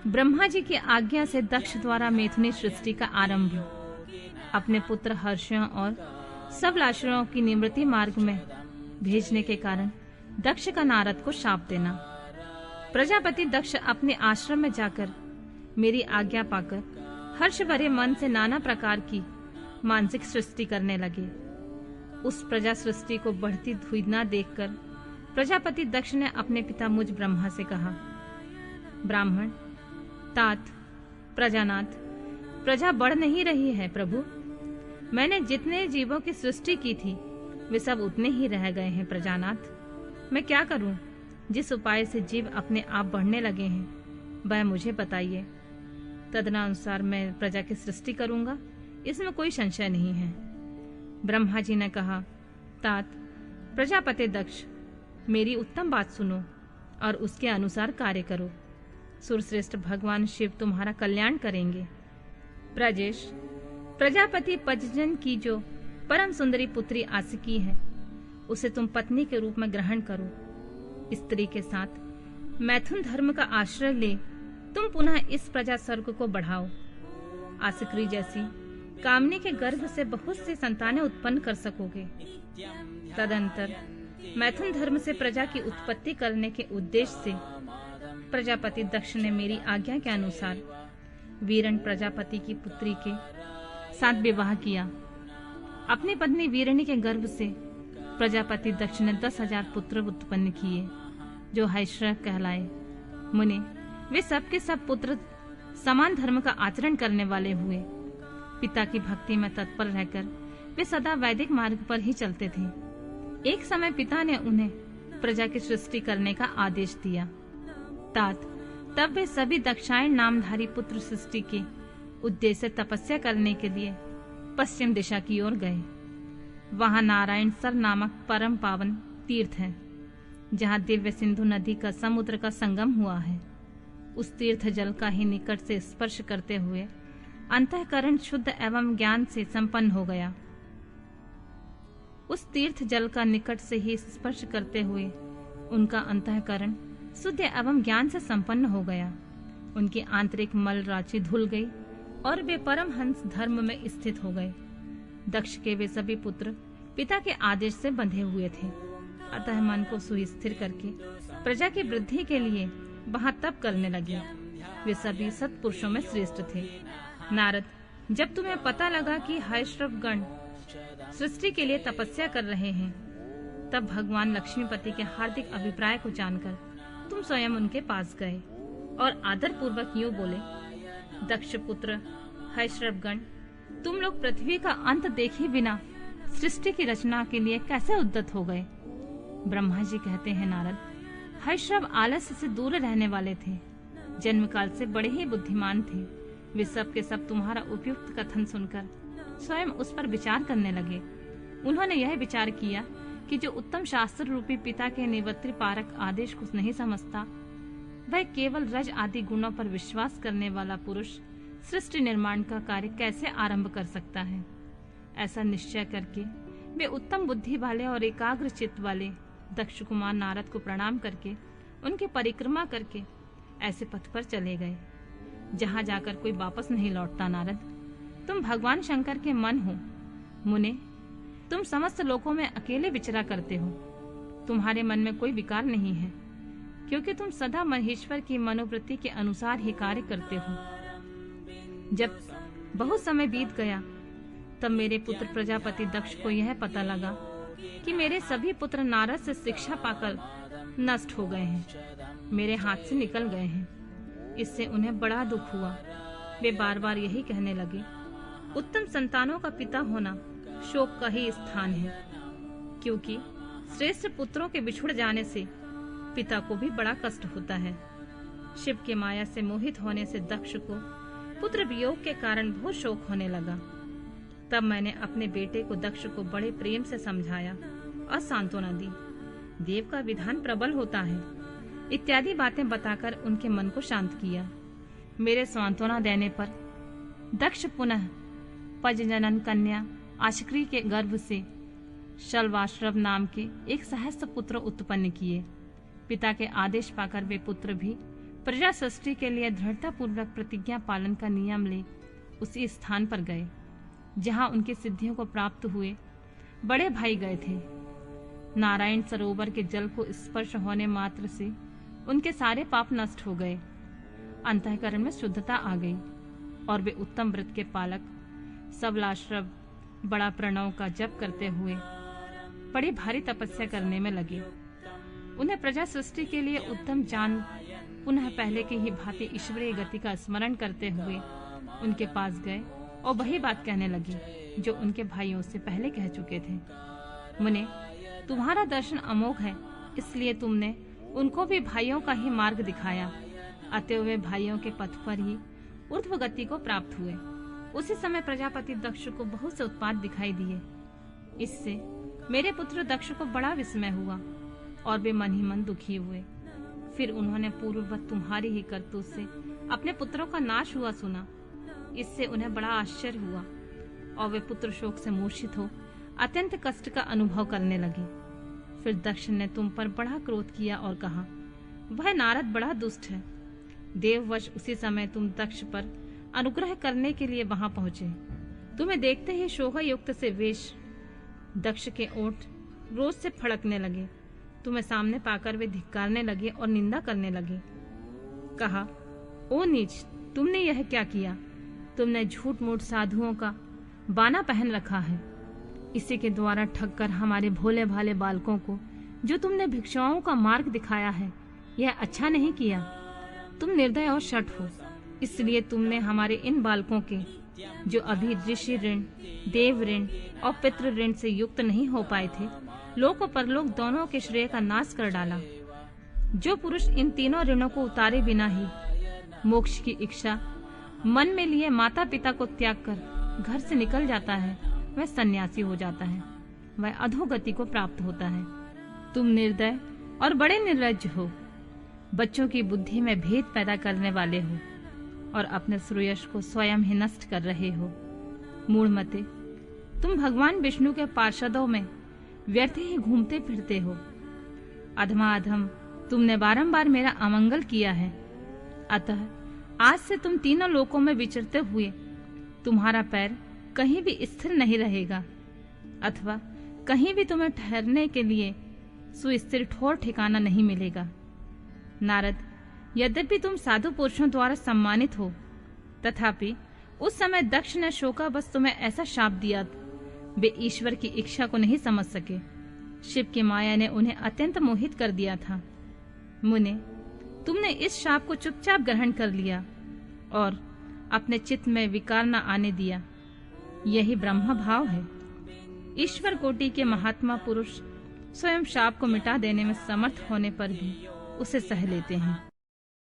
ब्रह्मा जी की आज्ञा से दक्ष द्वारा मैथुनी सृष्टि का आरंभ। अपने पुत्र हर्षयों और सब लाशुरों की निवृत्ति मार्ग में भेजने के कारण दक्ष का नारद को शाप देना। प्रजापति दक्ष अपने आश्रम में जाकर मेरी आज्ञा पाकर हर्ष भरे मन से नाना प्रकार की मानसिक सृष्टि करने लगे। उस प्रजा सृष्टि को बढ़ती हुई न देखकर प्रजापति दक्ष ने अपने पिता मुझ ब्रह्मा से कहा, ब्राह्मण, तात, प्रजानाथ, प्रजा बढ़ नहीं रही है प्रभु। मैंने जितने जीवों की सृष्टि की थी वे सब उतने ही रह गए हैं प्रजानाथ। मैं क्या करूं? जिस उपाय से जीव अपने आप बढ़ने लगे हैं वह मुझे बताइए। तदनुसार मैं प्रजा की सृष्टि करूंगा, इसमें कोई संशय नहीं है। ब्रह्मा जी ने कहा, तात, प्रजापति दक्ष, मेरी उत्तम बात सुनो और उसके अनुसार कार्य करो। सुरश्रेष्ठ भगवान शिव तुम्हारा कल्याण करेंगे। प्रजेश, प्रजापति पजजन की जो परम सुंदरी पुत्री आसिकी है उसे तुम पत्नी के रूप में ग्रहण करो। स्त्री के साथ मैथुन धर्म का आश्रय ले तुम पुनः इस प्रजा सर्ग को बढ़ाओ। आसिक्री जैसी कामनी के गर्भ से बहुत सी संतानें उत्पन्न कर सकोगे। तदंतर मैथुन धर्म से प्रजा की उत्पत्ति करने के उद्देश्य से प्रजापति दक्ष ने मेरी आज्ञा के अनुसार वीरण प्रजापति की पुत्री के साथ विवाह किया। अपनी पत्नी वीरणी के गर्भ से प्रजापति दक्ष ने 10,000 पुत्र उत्पन्न किए जो हैश्रय कहलाए। मुने, वे सब के सब पुत्र समान धर्म का आचरण करने वाले हुए। पिता की भक्ति में तत्पर रहकर वे सदा वैदिक मार्ग पर ही चलते थे। एक समय पिता ने उन्हें प्रजा की सृष्टि करने का आदेश दिया। तात, तब वे सभी दक्षायण नामधारी पुत्र सृष्टि के उद्देश्य तपस्या करने के लिए पश्चिम दिशा की ओर गए। वहां नारायण सर नामक परम पावन तीर्थ है, जहां दिव्य सिंधु नदी का समुद्र का संगम हुआ है। उस तीर्थ जल का ही निकट से स्पर्श करते हुए अंतःकरण शुद्ध एवं ज्ञान से संपन्न हो गया। उस तीर्थ जल का निकट से ही स्पर्श करते हुए उनका अंतःकरण शुद्ध एवं ज्ञान से संपन्न हो गया। उनकी आंतरिक मल राशि धुल गई और वे परम हंस धर्म में स्थित हो गए। दक्ष के वे सभी पुत्र पिता के आदेश से बंधे हुए थे, अतः मन को सुस्थिर करके प्रजा की वृद्धि के लिए वहां तप करने लगे। वे सभी सत्पुरुषों में श्रेष्ठ थे। नारद, जब तुम्हें पता लगा कि हैश्रव गण सृष्टि के लिए तपस्या कर रहे हैं, तब भगवान लक्ष्मीपति के हार्दिक अभिप्राय को जानकर तुम स्वयं उनके पास गए और आदर पूर्वक यूं बोले, दक्ष पुत्र हैश्रव गण, तुम लोग पृथ्वी का अंत देखे बिना सृष्टि की रचना के लिए कैसे उद्यत हो गए? ब्रह्मा जी कहते हैं, नारद, हैश्रव आलस्य से दूर रहने वाले थे, जन्म काल से बड़े ही बुद्धिमान थे। वे सब के सब तुम्हारा उपयुक्त कथन सुनकर स्वयं उस पर विचार करने लगे। उन्होंने यह विचार किया कि जो उत्तम शास्त्र रूपी पिता के निवृत्ति पारक आदेश को नहीं समझता, वह केवल रज आदि गुणों पर विश्वास करने वाला पुरुष सृष्टि निर्माण का कार्य कैसे आरंभ कर सकता है। ऐसा निश्चय करके वे उत्तम बुद्धि वाले और एकाग्र चित्त वाले दक्ष कुमार नारद को प्रणाम करके उनकी परिक्रमा करके ऐसे पथ पर चले गए जहां जाकर कोई वापस नहीं लौटता। नारद, तुम भगवान शंकर के मन हो। मुने, तुम समस्त लोकों में अकेले विचरा करते हो। तुम्हारे मन में कोई विकार नहीं है, क्योंकि तुम सदा महेश्वर की मनोवृत्ति के अनुसार ही कार्य करते हो। जब बहुत समय बीत गया, तब मेरे पुत्र प्रजापति दक्ष को यह पता लगा कि मेरे सभी पुत्र नारद से शिक्षा पाकर नष्ट हो गए हैं, मेरे हाथ से निकल गए हैं। इससे उन्हें बड़ा दुख हुआ। वे बार बार यही कहने लगे, उत्तम संतानों का पिता होना शोक का ही स्थान है, क्योंकि श्रेष्ठ पुत्रों के बिछुड़ जाने से पिता को भी बड़ा कष्ट होता है। शिव के माया से मोहित होने से दक्ष को पुत्र वियोग के कारण बहुत शोक होने लगा। तब मैंने अपने बेटे को दक्ष को बड़े प्रेम से समझाया और सांत्वना दी। देव का विधान प्रबल होता है इत्यादि बातें बताकर उनके मन को शांत किया। मेरे सांत्वना देने पर दक्ष पुनः पजजनन कन्या आशक्री के गर्भ से शल्वाश्रव नाम के एक सहस्त्र पुत्र उत्पन्न किए। पिता के आदेश पाकर वे पुत्र भी प्रजा सृष्टि के लिए दृढ़ता पूर्वक प्रतिज्ञा पालन का नियम ले उसी स्थान पर गए जहां उनकी सिद्धियों को प्राप्त हुए बड़े भाई गए थे। नारायण सरोवर के जल को स्पर्श होने मात्र से उनके सारे पाप नष्ट हो गए, अंतःकरण में शुद्धता आ गई और वे उत्तम व्रत के पालक सबलाश्रव बड़ा प्रणव का जप करते हुए बड़ी भारी तपस्या करने में लगे। उन्हें प्रजा सृष्टि के लिए उत्तम जान पुनः पहले की ही भांति ईश्वरीय गति का स्मरण करते हुए उनके पास गए और वही बात कहने लगी जो उनके भाइयों से पहले कह चुके थे। मुने, तुम्हारा दर्शन अमोघ है, इसलिए तुमने उनको भी भाइयों का ही मार्ग दिखाया, अतएव वे भाइयों के पथ पर ही ऊर्ध्व गति को प्राप्त हुए। उसी समय प्रजापति दक्ष को बहुत से उत्पात दिखाई दिए। इससे मेरे पुत्र दक्ष को बड़ा विस्मय हुआ और वे मन ही मन दुखी हुए। फिर उन्होंने पूर्ववत तुम्हारी ही करतूत से अपने पुत्रों का नाश हुआ सुना। इससे उन्हें बड़ा आश्चर्य हुआ और वे पुत्र शोक से मूर्छित हो अत्यंत कष्ट का अनुभव करने लगे। फिर दक्ष ने तुम पर बड़ा क्रोध किया और कहा, वह नारद बड़ा दुष्ट है। देववश उसी समय तुम दक्ष पर अनुग्रह करने के लिए वहां पहुंचे। तुम्हें देखते ही शोभा युक्त से वेश दक्ष के ओठ रोज से फड़कने लगे। तुम्हें सामने पाकर वे धिक्कारने लगे और निंदा करने लगे। कहा, ओ नीच, तुमने यह क्या किया? तुमने झूठ मूठ साधुओं का बाना पहन रखा है। इसी के द्वारा ठग कर हमारे भोले भाले बालकों को जो तुमने भिक्षुओं का मार्ग दिखाया है, यह अच्छा नहीं किया। तुम निर्दय और शठ हो, इसलिए तुमने हमारे इन बालकों के जो अभी ऋषि ऋण, देव ऋण और पितृ ऋण से युक्त नहीं हो पाए थे, लोक और परलोक दोनों के श्रेय का नाश कर डाला। जो पुरुष इन तीनों ऋणों को उतारे बिना ही मोक्ष की इच्छा मन में लिए माता पिता को त्याग कर घर से निकल जाता है, वह सन्यासी हो जाता है, वह अधोगति को प्राप्त होता है। तुम निर्दय और बड़े निर्लज्ज हो, बच्चों की बुद्धि में भेद पैदा करने वाले हो और अपने श्रेयस को स्वयं ही नष्ट कर रहे हो। मूढ़मते, तुम भगवान विष्णु के पार्षदों में व्यर्थ ही घूमते फिरते हो। अधमाअधम तुमने बारंबार मेरा अमंगल किया है, अतः आज से तुम तीनों लोकों में विचरते हुए तुम्हारा पैर कहीं भी स्थिर नहीं रहेगा, अथवा कहीं भी तुम्हें ठहरने के लिए सुस्थिर ठोर ठिकाना नहीं मिलेगा। नारद, यद्यपि तुम साधु पुरुषों द्वारा सम्मानित हो, तथापि उस समय दक्ष ने शोकावश तुम्हें ऐसा शाप दिया, वे ईश्वर की इच्छा को नहीं समझ सके। शिव की माया ने उन्हें अत्यंत मोहित कर दिया था। मुने, तुमने इस शाप को चुपचाप ग्रहण कर लिया और अपने चित्त में विकार न आने दिया। यही ब्रह्म भाव है। ईश्वर कोटि के महात्मा पुरुष स्वयं शाप को मिटा देने में समर्थ होने पर भी उसे सह लेते हैं।